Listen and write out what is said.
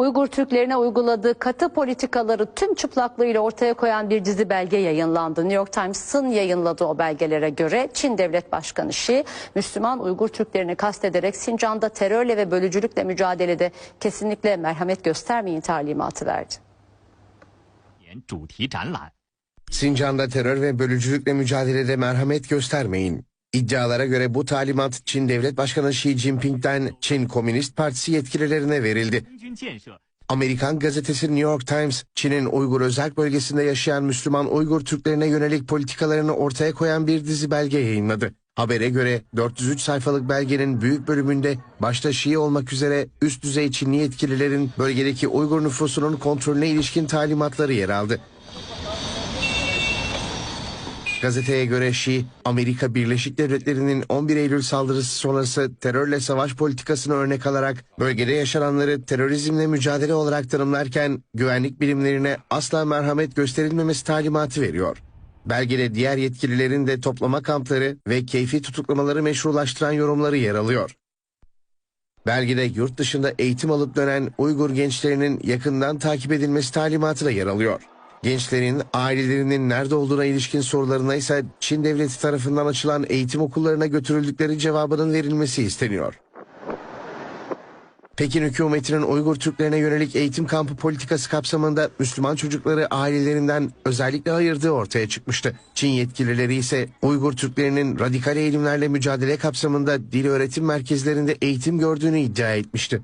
Uygur Türklerine uyguladığı katı politikaları tüm çıplaklığıyla ortaya koyan bir dizi belge yayınlandı. New York Times'ın yayınladığı o belgelere göre Çin Devlet Başkanı Xi, Müslüman Uygur Türklerini kastederek Sincan'da terörle ve bölücülükle mücadelede kesinlikle merhamet göstermeyin talimatı verdi. Sincan'da terör ve bölücülükle mücadelede merhamet göstermeyin. İddialara göre bu talimat Çin Devlet Başkanı Xi Jinping'den Çin Komünist Partisi yetkililerine verildi. Amerikan gazetesi New York Times, Çin'in Uygur Özerk Bölgesi'nde yaşayan Müslüman Uygur Türklerine yönelik politikalarını ortaya koyan bir dizi belge yayınladı. Habere göre 403 sayfalık belgenin büyük bölümünde başta Şii olmak üzere üst düzey Çinli yetkililerin bölgedeki Uygur nüfusunun kontrolüne ilişkin talimatları yer aldı. Gazeteye göre Xi, Amerika Birleşik Devletleri'nin 11 Eylül saldırısı sonrası terörle savaş politikasını örnek alarak bölgede yaşananları terörizmle mücadele olarak tanımlarken güvenlik birimlerine asla merhamet gösterilmemesi talimatı veriyor. Belgede diğer yetkililerin de toplama kampları ve keyfi tutuklamaları meşrulaştıran yorumları yer alıyor. Belgede yurt dışında eğitim alıp dönen Uygur gençlerinin yakından takip edilmesi talimatı da yer alıyor. Gençlerin ailelerinin nerede olduğuna ilişkin sorularına ise Çin devleti tarafından açılan eğitim okullarına götürüldükleri cevabının verilmesi isteniyor. Pekin hükümetinin Uygur Türklerine yönelik eğitim kampı politikası kapsamında Müslüman çocukları ailelerinden özellikle ayırdığı ortaya çıkmıştı. Çin yetkilileri ise Uygur Türklerinin radikal eğilimlerle mücadele kapsamında dil öğretim merkezlerinde eğitim gördüğünü iddia etmişti.